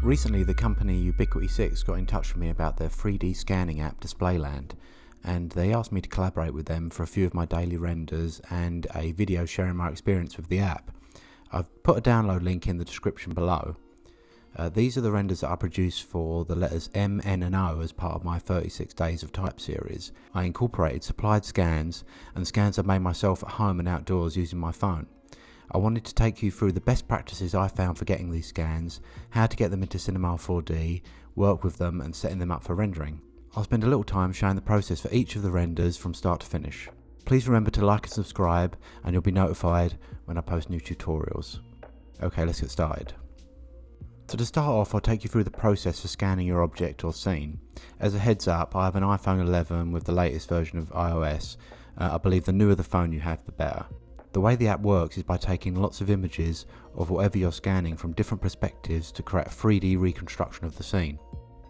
Recently, the company Ubiquiti6 got in touch with me about their 3D scanning app Display.land, and they asked me to collaborate with them for a few of my daily renders and a video sharing my experience with the app. I've put a download link in the description below. These are the renders that I produced for the letters M, N and O as part of my 36 Days of Type series. I incorporated supplied scans and scans I made myself at home and outdoors using my phone. I wanted to take you through the best practices I found for getting these scans, how to get them into Cinema 4D, work with them and setting them up for rendering. I'll spend a little time showing the process for each of the renders from start to finish. Please remember to like and subscribe and you'll be notified when I post new tutorials. Okay, let's get started. So to start off, I'll take you through the process for scanning your object or scene. As a heads up, I have an iPhone 11 with the latest version of iOS. I believe the newer the phone you have, the better. The way the app works is by taking lots of images of whatever you're scanning from different perspectives to create a 3D reconstruction of the scene.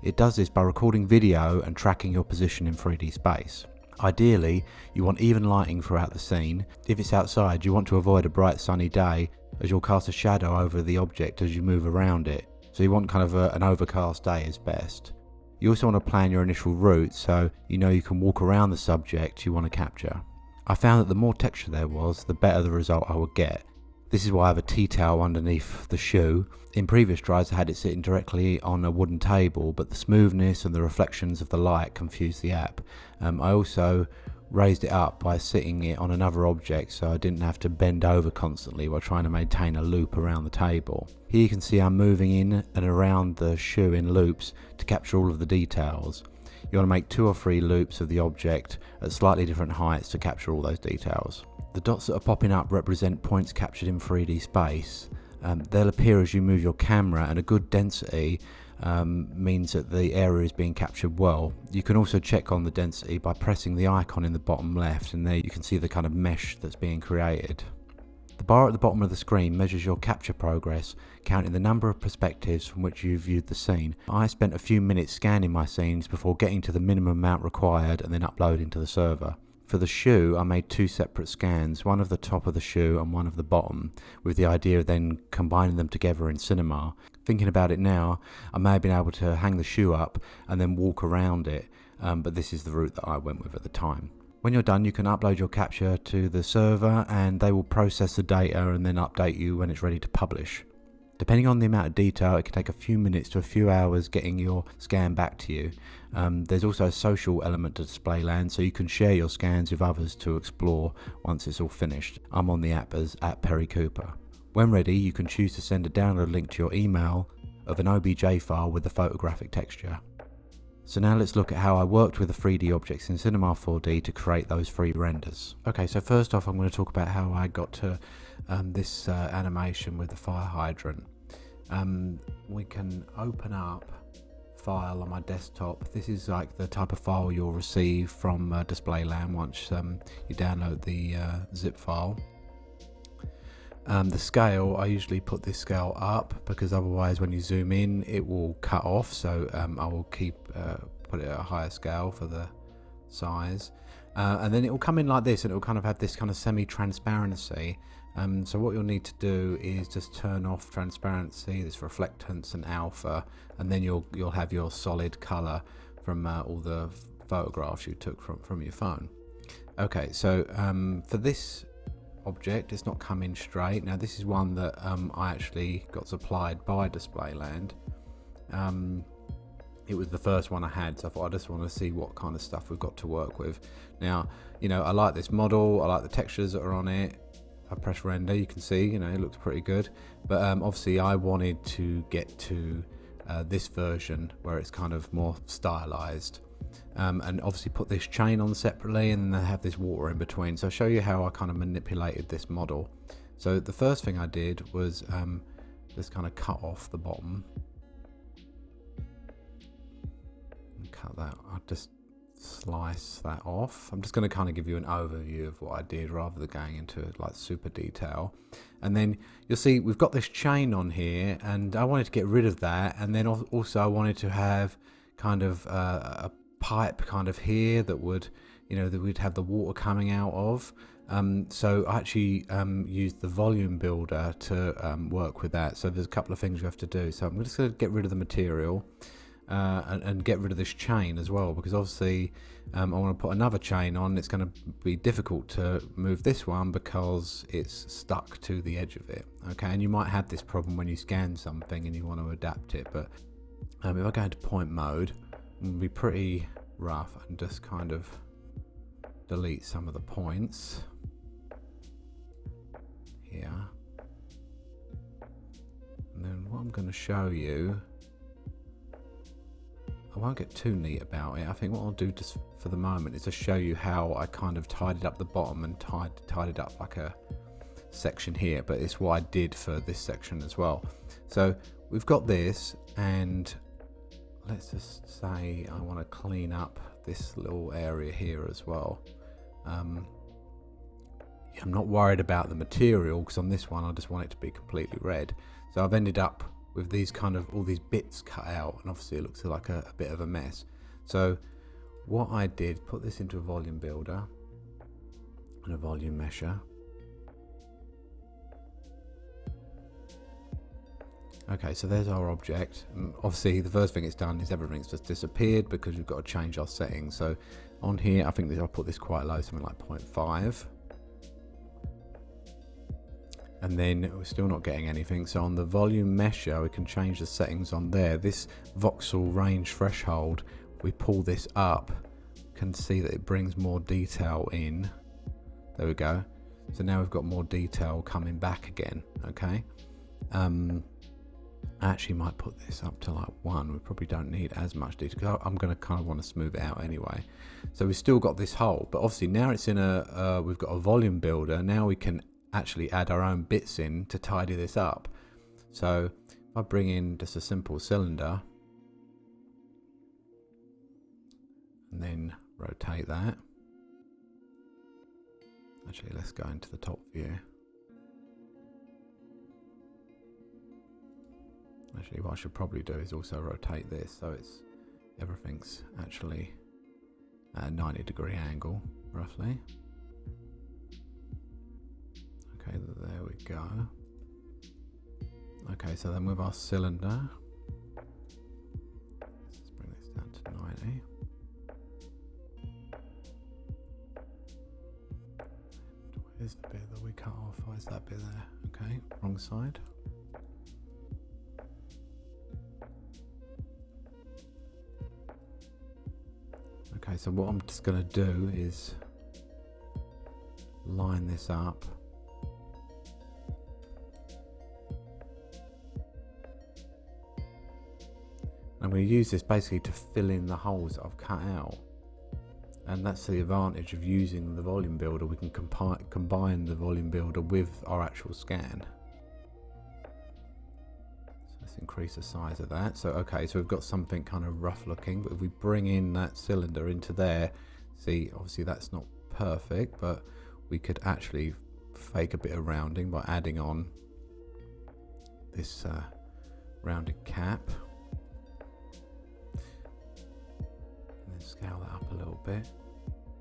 It does this by recording video and tracking your position in 3D space. Ideally, you want even lighting throughout the scene. If it's outside, you want to avoid a bright sunny day as you'll cast a shadow over the object as you move around it. So you want kind of an overcast day is best. You also want to plan your initial route so you know you can walk around the subject you want to capture. I found that the more texture there was, the better the result I would get. This is why I have a tea towel underneath the shoe. In previous tries I had it sitting directly on a wooden table, but the smoothness and the reflections of the light confused the app. I also raised it up by sitting it on another object so I didn't have to bend over constantly while trying to maintain a loop around the table. Here you can see I'm moving in and around the shoe in loops to capture all of the details. You want to make 2 or 3 loops of the object at slightly different heights to capture all those details. The dots that are popping up represent points captured in 3D space. They'll appear as you move your camera, and a good density means that the area is being captured well. You can also check on the density by pressing the icon in the bottom left, and there you can see the kind of mesh that's being created. The bar at the bottom of the screen measures your capture progress, counting the number of perspectives from which you viewed the scene. I spent a few minutes scanning my scenes before getting to the minimum amount required and then uploading to the server. For the shoe, I made 2 separate scans, one of the top of the shoe and one of the bottom, with the idea of then combining them together in Cinema. Thinking about it now, I may have been able to hang the shoe up and then walk around it, but this is the route that I went with at the time. When you're done, you can upload your capture to the server and they will process the data and then update you when it's ready to publish. Depending on the amount of detail, it can take a few minutes to a few hours getting your scan back to you. There's also a social element to Display.land, so you can share your scans with others to explore once it's all finished. I'm on the app as @PerryCooper. When ready, you can choose to send a download link to your email of an OBJ file with the photographic texture. So now let's look at how I worked with the 3D objects in Cinema 4D to create those 3 renders. Okay, so first off I'm going to talk about how I got to this animation with the fire hydrant. We can open up file on my desktop. This is like the type of file you'll receive from Display.land once you download the zip file. The scale, I usually put this scale up because otherwise when you zoom in it will cut off, so I will put it at a higher scale for the size, and then it will come in like this and it will kind of have this kind of semi-transparency. So what you'll need to do is just turn off transparency, this reflectance and alpha, and then you'll have your solid color from all the photographs you took from your phone. Okay, so for this object, it's not coming straight. Now this is one that I actually got supplied by Display.land. It was the first one I had, so I thought I just want to see what kind of stuff we've got to work with. Now, you know, I like this model, I like the textures that are on it. I press render, you can see, you know, it looks pretty good. But obviously I wanted to get to this version where it's kind of more stylized. And obviously put this chain on separately and then have this water in between. So I'll show you how I kind of manipulated this model. So the first thing I did was just kind of cut off the bottom. And cut that, I just slice that off. I'm just going to kind of give you an overview of what I did rather than going into like super detail. And then you'll see we've got this chain on here and I wanted to get rid of that, and then also I wanted to have kind of a pipe kind of here that would, you know, that we'd have the water coming out of. So I actually used the volume builder to work with that. So there's a couple of things you have to do. So I'm just going to get rid of the material and get rid of this chain as well, because obviously I want to put another chain on. It's going to be difficult to move this one because it's stuck to the edge of it. Okay, and you might have this problem when you scan something and you want to adapt it. But if I go into point mode, it'll be pretty rough and just kind of delete some of the points here. And then what I'm going to show you, I won't get too neat about it. I think what I'll do just for the moment is to show you how I kind of tidied up the bottom and tied it up like a section here, but it's what I did for this section as well. So we've got this, and let's just say I want to clean up this little area here as well. I'm not worried about the material because on this one I just want it to be completely red. So I've ended up with these kind of all these bits cut out, and obviously it looks like a bit of a mess. So what I did, put this into a volume builder and a volume mesher. Okay, so there's our object. And obviously the first thing it's done is everything's just disappeared because we've got to change our settings. So on here, I think I'll put this quite low, something like 0.5. And then we're still not getting anything. So on the volume mesher, we can change the settings on there. This voxel range threshold, if we pull this up, you can see that it brings more detail in. There we go. So now we've got more detail coming back again, okay? I actually might put this up to like 1. We probably don't need as much detail because I'm going to kind of want to smooth it out anyway. So we've still got this hole, but obviously now it's in a, we've got a volume builder. Now we can actually add our own bits in to tidy this up. So if I bring in just a simple cylinder and then rotate that. Actually, let's go into the top view. Actually, what I should probably do is also rotate this so it's everything's actually at a 90-degree angle, roughly. Okay, there we go. Okay, so then with our cylinder, let's bring this down to 90. Where's the bit that we cut off? Where's that bit there? Okay, wrong side. Okay, so what I'm just going to do is line this up. I'm going to use this basically to fill in the holes that I've cut out. And that's the advantage of using the volume builder. We can combine the volume builder with our actual scan. Let's increase the size of that. So okay, so we've got something kind of rough looking, but if we bring in that cylinder into there, see, obviously that's not perfect, but we could actually fake a bit of rounding by adding on this rounded cap. And then scale that up a little bit.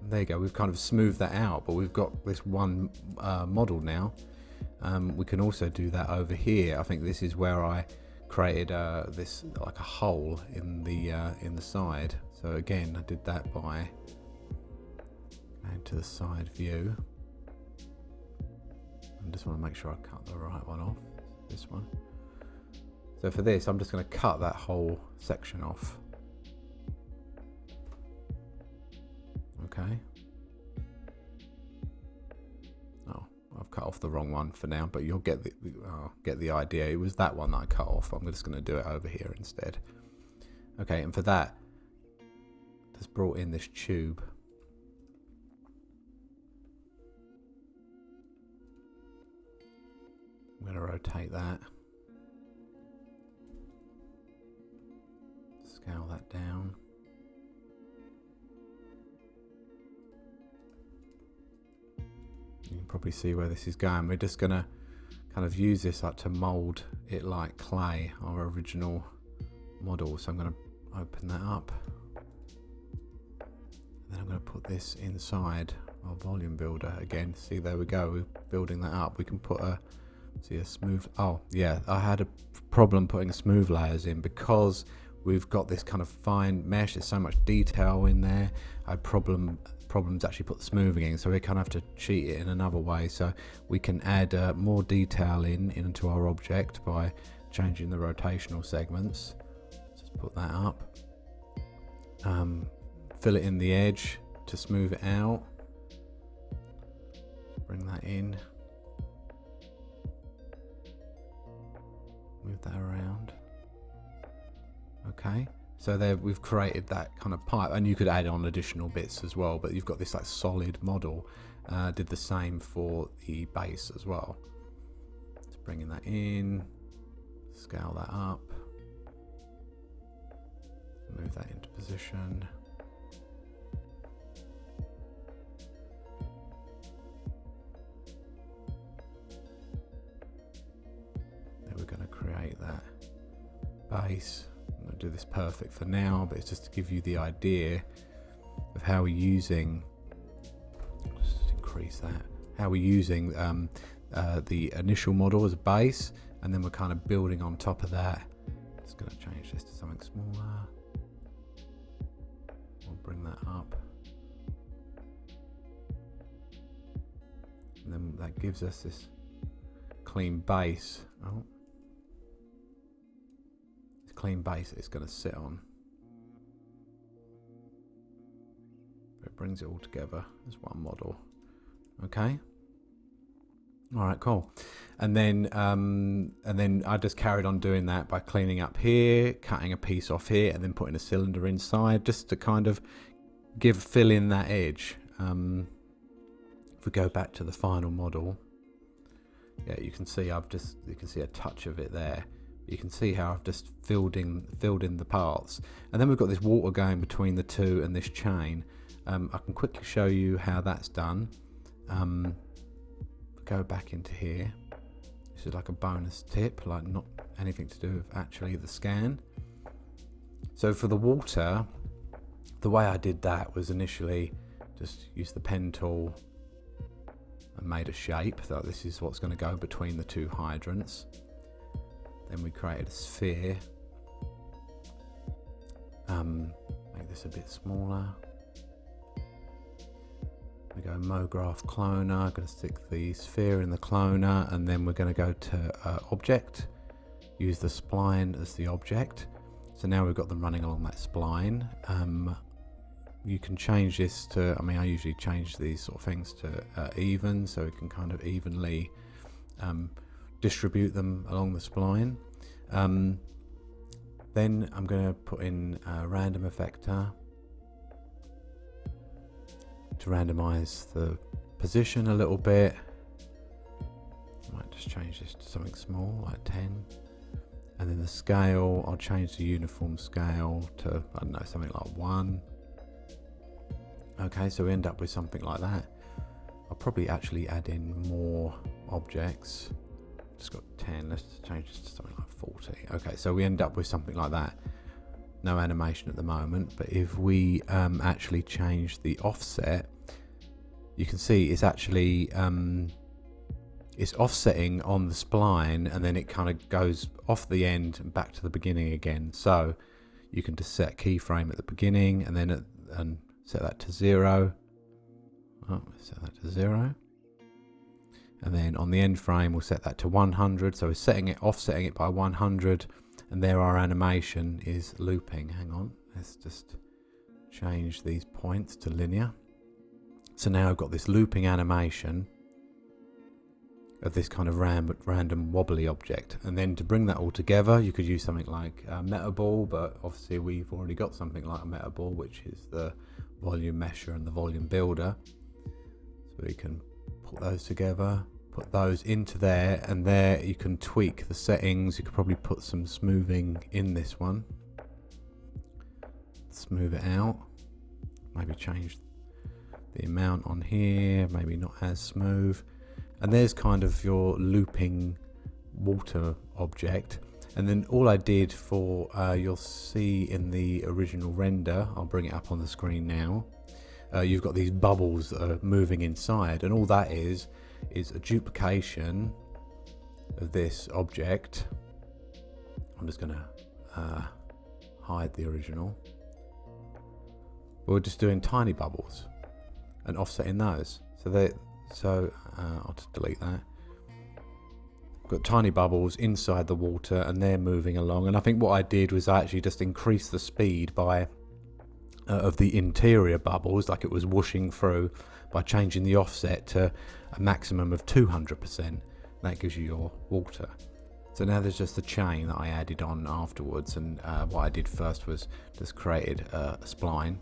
And there you go, we've kind of smoothed that out, but we've got this one model now. We can also do that over here. I think this is where I created this like a hole in the side. So again, I did that by going to the side view. I just want to make sure I cut the right one off, this one. So for this, I'm just going to cut that whole section off. Okay. Oh, I've cut off the wrong one for now, but you'll get the idea. It was that one that I cut off. I'm just going to do it over here instead. Okay, and for that, just brought in this tube. I'm going to rotate that. Scale that down. You can probably see where this is going. We're just going to kind of use this like to mold it like clay, our original model. So I'm going to open that up. And then I'm going to put this inside our volume builder again. See, there we go, we're building that up. We can put a smooth, oh yeah, I had a problem putting smooth layers in because we've got this kind of fine mesh. There's so much detail in there. I had problems actually put the smoothing in, so we kind of have to cheat it in another way. So we can add more detail into our object by changing the rotational segments. Just put that up. Fill it in the edge to smooth it out. Bring that in. Move that around. Okay, so there we've created that kind of pipe, and you could add on additional bits as well, but you've got this like solid model. Did the same for the base as well. Just bringing that in, scale that up, move that into position. Then we're going to create that base. I'm going to do this perfect for now, but it's just to give you the idea of how we're using, just increase that, how we're using the initial model as a base, and then we're kind of building on top of that. Just going to change this to something smaller. We'll bring that up. And then that gives us this clean base. Oh. Clean base it's going to sit on. It brings it all together as one model. Okay. All right, cool. And then I just carried on doing that by cleaning up here, cutting a piece off here, and then putting a cylinder inside just to kind of fill in that edge. If we go back to the final model, yeah, you can see you can see a touch of it there. You can see how I've just filled in the parts, and then we've got this water going between the two and this chain. I can quickly show you how that's done. Go back into here. This is like a bonus tip, like not anything to do with actually the scan. So for the water, the way I did that was initially just use the pen tool and made a shape. So this is what's going to go between the two hydrants. Then we created a sphere. Make this a bit smaller. We go mograph cloner. I'm going to stick the sphere in the cloner, and then we're going to go to object. Use the spline as the object. So now we've got them running along that spline. You can change this to, I usually change these sort of things to even, so we can kind of evenly distribute them along the spline. Then I'm going to put in a random effector to randomize the position a little bit. I might just change this to something small, like 10. And then the scale, I'll change the uniform scale to, I don't know, something like 1. Okay, so we end up with something like that. I'll probably actually add in more objects. Just got 10, let's change this to something like 40. Okay, so we end up with something like that. No animation at the moment, but if we actually change the offset, you can see it's actually it's offsetting on the spline, and then it kind of goes off the end and back to the beginning again. So you can just set keyframe at the beginning, and then set that to 0. Oh, set that to 0. And then on the end frame, we'll set that to 100. So we're offsetting it by 100. And there our animation is looping. Hang on, let's just change these points to linear. So now I've got this looping animation of this kind of random wobbly object. And then to bring that all together, you could use something like a metaball, but obviously we've already got something like a metaball, which is the volume mesher and the volume builder. So we can put those together, put those into there, and there you can tweak the settings. You could probably put some smoothing in this one, smooth it out, maybe change the amount on here, maybe not as smooth. And there's kind of your looping water object. And then all I did for, you'll see in the original render, I'll bring it up on the screen now. you've got these bubbles that are moving inside, and all that is a duplication of this object. I'm just going to hide the original. We're just doing tiny bubbles and offsetting those. So I'll just delete that. Got tiny bubbles inside the water and they're moving along, and I think what I did was I actually just increased the speed by of the interior bubbles, like it was whooshing through, by changing the offset to a maximum of 200%. That gives you your water. So now there's just the chain that I added on afterwards, and what I did first was just created a spline,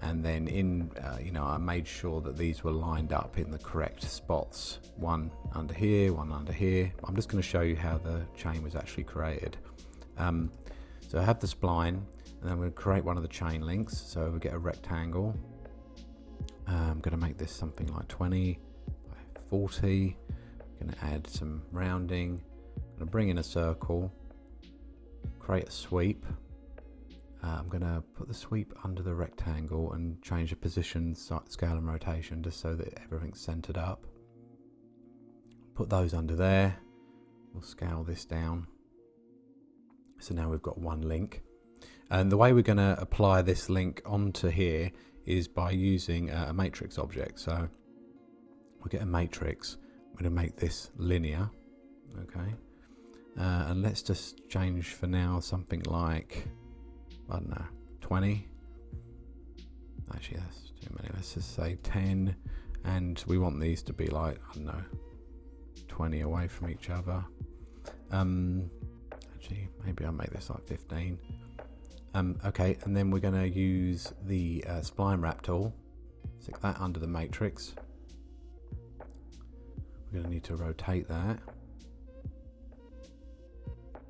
and then I made sure that these were lined up in the correct spots. One under here, one under here. I'm just going to show you how the chain was actually created. So I have the spline, and I'm going to create one of the chain links. So we get a rectangle. I'm going to make this something like 20 by 40. I'm going to add some rounding. I'm going to bring in a circle, create a sweep. I'm going to put the sweep under the rectangle and change the position, scale and rotation just so that everything's centered up. Put those under there. We'll scale this down. So now we've got one link. And the way we're going to apply this link onto here is by using a matrix object. So we'll get a matrix. I'm going to make this linear. Okay. And let's just change for now something like, I don't know, 20. Actually, that's too many. Let's just say 10. And we want these to be like, I don't know, 20 away from each other. Actually, maybe I'll make this like 15. Okay, and then we're going to use the spline wrap tool. Stick that under the matrix. We're going to need to rotate that.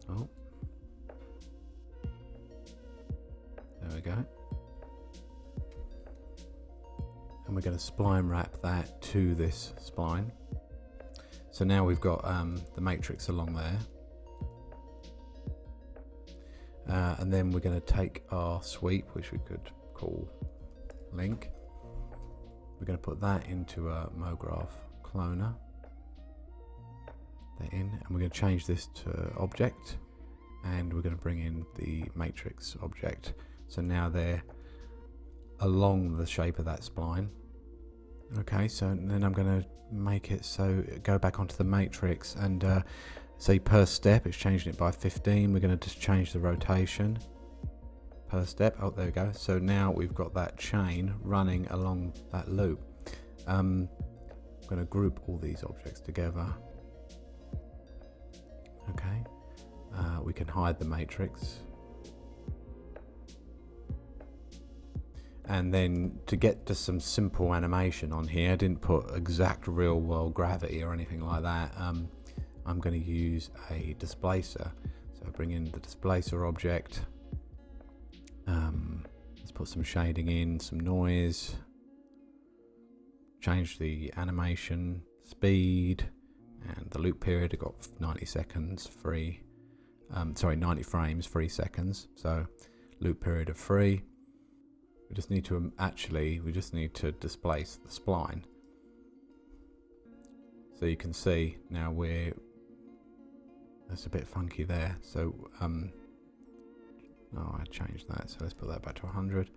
Oh. There we go. And we're going to spline wrap that to this spline. So now we've got the matrix along there. And then we're going to take our sweep, which we could call link. We're going to put that into a mograph cloner. They're in, and we're going to change this to object, and we're going to bring in the matrix object. So now they're along the shape of that spline. Okay, so then I'm going to make it so go back onto the matrix and say per step it's changing it by 15. We're going to just change the rotation per step. Oh, there we go. So now we've got that chain running along that loop. I'm going to group all these objects together. Okay, we can hide the matrix. And then to get to some simple animation on here, I didn't put exact real world gravity or anything like that. I'm going to use a displacer. So bring in the displacer object. Let's put some shading in, some noise. Change the animation speed and the loop period. I've got 90 seconds free. 90 frames, 3 seconds. So loop period of 3. We just need to displace the spline. So you can see now that's a bit funky there. So I changed that. So let's put that back to 100.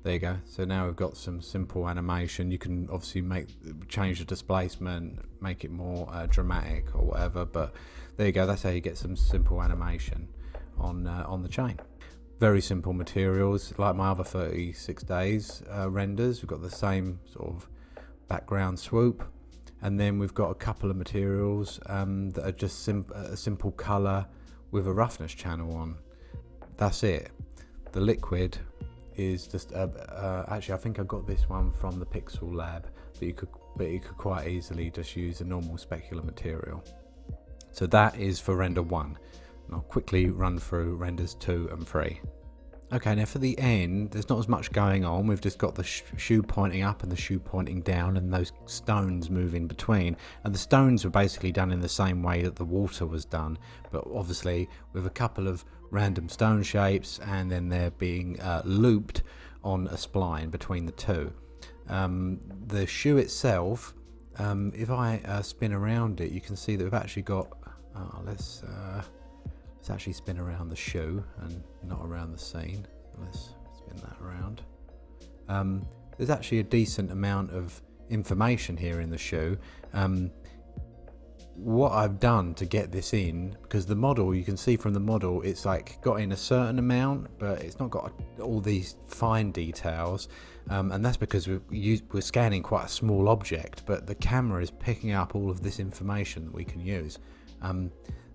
There you go. So now we've got some simple animation. You can obviously change the displacement, make it more dramatic or whatever. But there you go. That's how you get some simple animation on the chain. Very simple materials, like my other 36 days renders. We've got the same sort of background swoop, and then we've got a couple of materials that are just a simple color with a roughness channel on. That's it. The liquid is just actually I think I got this one from the Pixel Lab, but you could quite easily just use a normal specular material. So that is for render 1. And I'll quickly run through renders 2 and 3. Okay, now for the end, there's not as much going on. We've just got the shoe pointing up and the shoe pointing down, and those stones move in between. And the stones were basically done in the same way that the water was done, but obviously with a couple of random stone shapes, and then they're being looped on a spline between the two. The shoe itself, if I spin around it, you can see that we've actually got, let's actually spin around the shoe and not around the scene. Let's spin that around. There's actually a decent amount of information here in the shoe. What I've done to get this in, because the model, you can see from the model, it's like got in a certain amount, but it's not got all these fine details, and that's because we're scanning quite a small object, but the camera is picking up all of this information that we can use.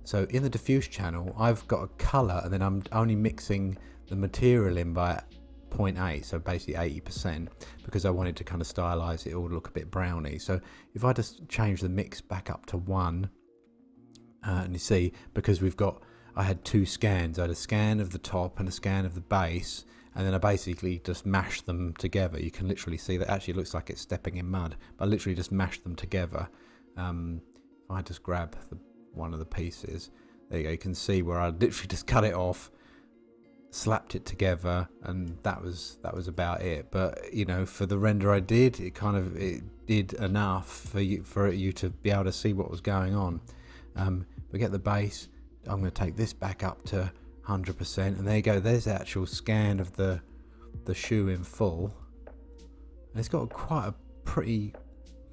So in the diffuse channel, I've got a color, and then I'm only mixing the material in by 0.8, so basically 80%, because I wanted to kind of stylize it all, look a bit browny. So if I just change the mix back up to 1, and you see, because I had 2 scans, I had a scan of the top and a scan of the base, and then I basically just mashed them together. You can literally see that actually looks like it's stepping in mud, but I literally just mashed them together. If I just grab one of the pieces, there you go, you can see where I literally just cut it off, slapped it together, and that was about it. But you know, for the render I did, it did enough for you to be able to see what was going on. We get the base. I'm going to take this back up to 100%, and there you go, there's the actual scan of the shoe in full, and it's got quite a pretty,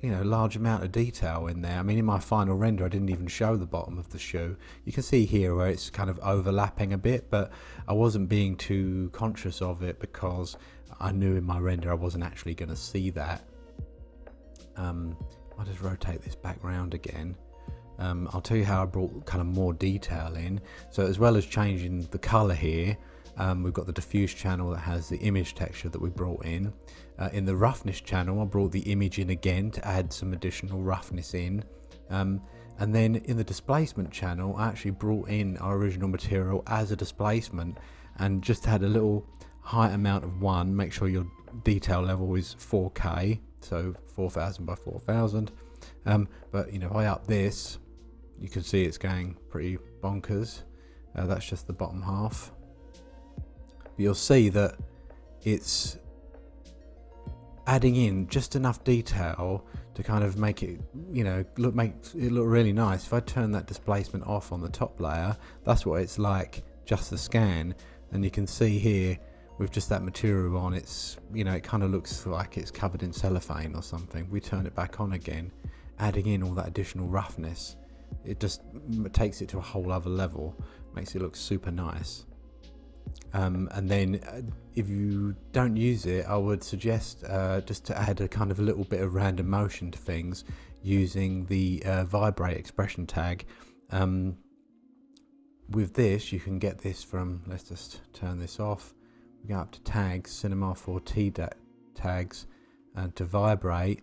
you know, large amount of detail in there. I mean, in my final render I didn't even show the bottom of the shoe. You can see here where it's kind of overlapping a bit, but I wasn't being too conscious of it because I knew in my render I wasn't actually going to see that. I'll just rotate this back round again. I'll tell you how I brought kind of more detail in. So as well as changing the color here, we've got the diffuse channel that has the image texture that we brought in. In the roughness channel, I brought the image in again to add some additional roughness in. And then in the displacement channel, I actually brought in our original material as a displacement and just had a little height amount of 1. Make sure your detail level is 4K, so 4000 by 4000. But you know, if I up this, you can see it's going pretty bonkers. That's just the bottom half. But you'll see that it's adding in just enough detail to kind of make it, you know, make it look really nice. If I turn that displacement off on the top layer, that's what it's like, just the scan. And you can see here with just that material on, it's, you know, it kind of looks like it's covered in cellophane or something. We turn it back on again, adding in all that additional roughness. It just takes it to a whole other level, makes it look super nice. And then if you don't use it, I would suggest just to add a kind of a little bit of random motion to things using the vibrate expression tag. With this, you can get this from, let's just turn this off. We go up to tags, Cinema 4T tags, and to vibrate.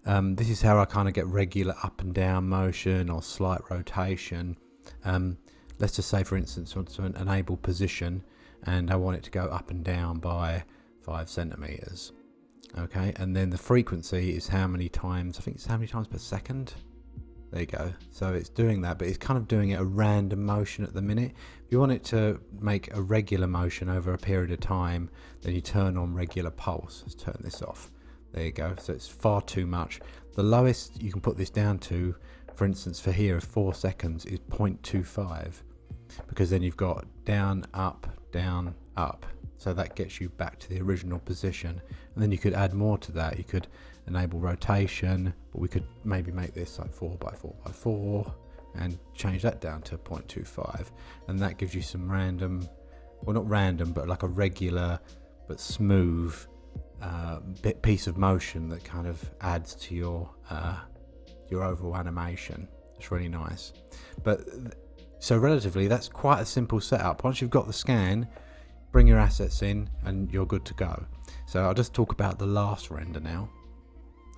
This is how I kind of get regular up and down motion or slight rotation. Let's just say, for instance, I want to enable position, and I want it to go up and down by 5 centimeters. Okay, and then the frequency is how many times, I think it's how many times per second. There you go. So it's doing that, but it's kind of doing it a random motion at the minute. If you want it to make a regular motion over a period of time, then you turn on regular pulse. Let's turn this off. There you go. So it's far too much. The lowest you can put this down to, for instance, for here of 4 seconds, is 0.25, because then you've got down, up, up. So that gets you back to the original position. And then you could add more to that. You could enable rotation, but we could maybe make this like 4 by 4 by 4 and change that down to 0.25. And that gives you some random, well, not random, but like a regular but smooth piece of motion that kind of adds to your overall animation. It's really nice. But so relatively, that's quite a simple setup. Once you've got the scan, bring your assets in and you're good to go. So I'll just talk about the last render now.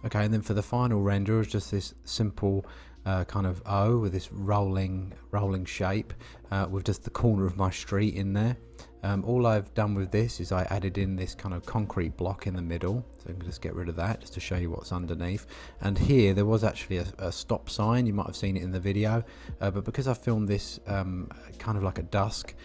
Okay, and then for the final render is just this simple kind of O with this rolling shape with just the corner of my street in there. All I've done with this is I added in this kind of concrete block in the middle, so I can just get rid of that just to show you what's underneath. And here there was actually a stop sign. You might have seen it in the video, but because I filmed this kind of like at dusk,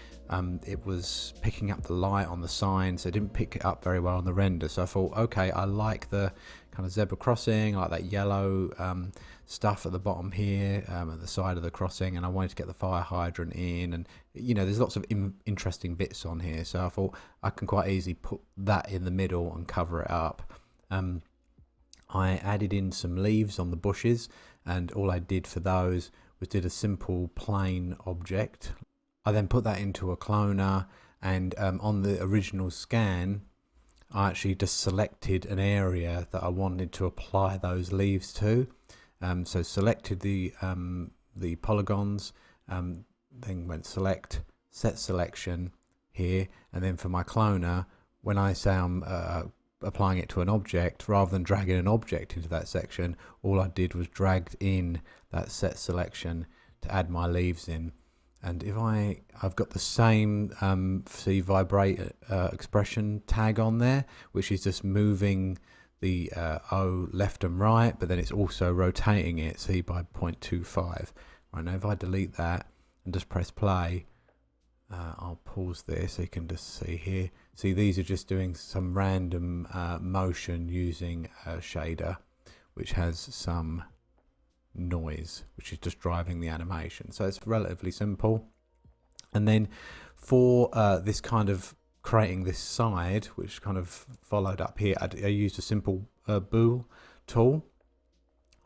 it was picking up the light on the sign, so it didn't pick it up very well on the render. So I thought, okay, I like the kind of zebra crossing, I like that yellow stuff at the bottom here, at the side of the crossing, and I wanted to get the fire hydrant in, and you know, there's lots of interesting bits on here, so I thought I can quite easily put that in the middle and cover it up. I added in some leaves on the bushes, and all I did for those was did a simple plain object. I then put that into a cloner, and on the original scan I actually just selected an area that I wanted to apply those leaves to. So selected the polygons, then went select, set selection here, and then for my cloner, when I say I'm applying it to an object, rather than dragging an object into that section, all I did was dragged in that set selection to add my leaves in. And if I've got the same see vibrate expression tag on there, which is just moving the O left and right, but then it's also rotating it, see, by 0.25. Right, now if I delete that and just press play, I'll pause this so you can just see here. See, these are just doing some random motion using a shader, which has some noise, which is just driving the animation. So it's relatively simple. And then for this kind of creating this side, which kind of followed up here, I used a simple bool tool.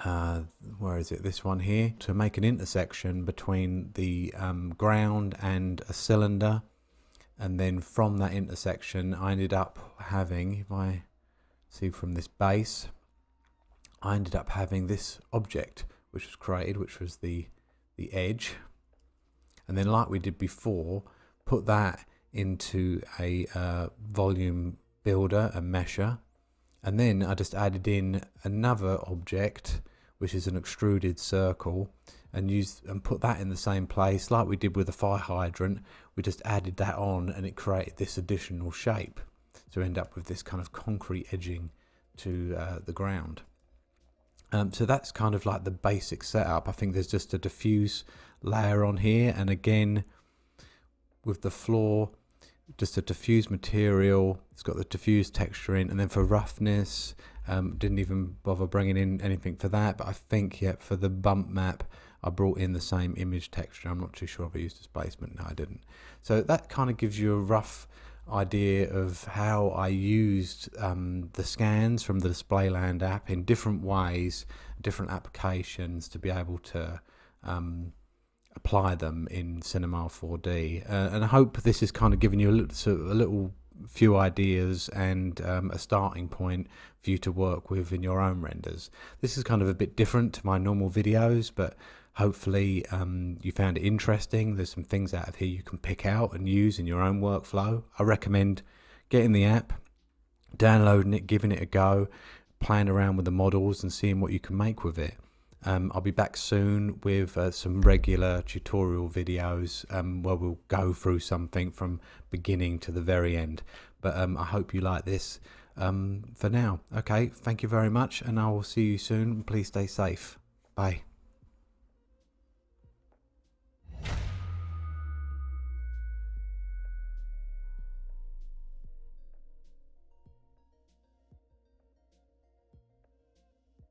Where is it? This one here, to make an intersection between the ground and a cylinder. And then from that intersection, I ended up having, if I see from this base, I ended up having this object which was created, which was the edge. And then, like we did before, put that into a volume builder, a mesher. And then I just added in another object, which is an extruded circle, and put that in the same place like we did with the fire hydrant. We just added that on, and it created this additional shape to end up with this kind of concrete edging to the ground. So that's kind of like the basic setup. I think there's just a diffuse layer on here, and again with the floor, just a diffuse material. It's got the diffuse texture in, and then for roughness, didn't even bother bringing in anything for that, but I think, yeah, for the bump map I brought in the same image texture. I'm not too sure if I used displacement. No, I didn't. So that kind of gives you a rough idea of how I used the scans from the Display.land app in different ways, different applications, to be able to apply them in Cinema 4D. And I hope this has kind of given you a little few ideas and a starting point for you to work with in your own renders. This is kind of a bit different to my normal videos, but hopefully you found it interesting. There's some things out of here you can pick out and use in your own workflow. I recommend getting the app, downloading it, giving it a go, playing around with the models and seeing what you can make with it. I'll be back soon with some regular tutorial videos where we'll go through something from beginning to the very end. But I hope you like this for now. Okay, thank you very much, and I will see you soon. Please stay safe. Bye.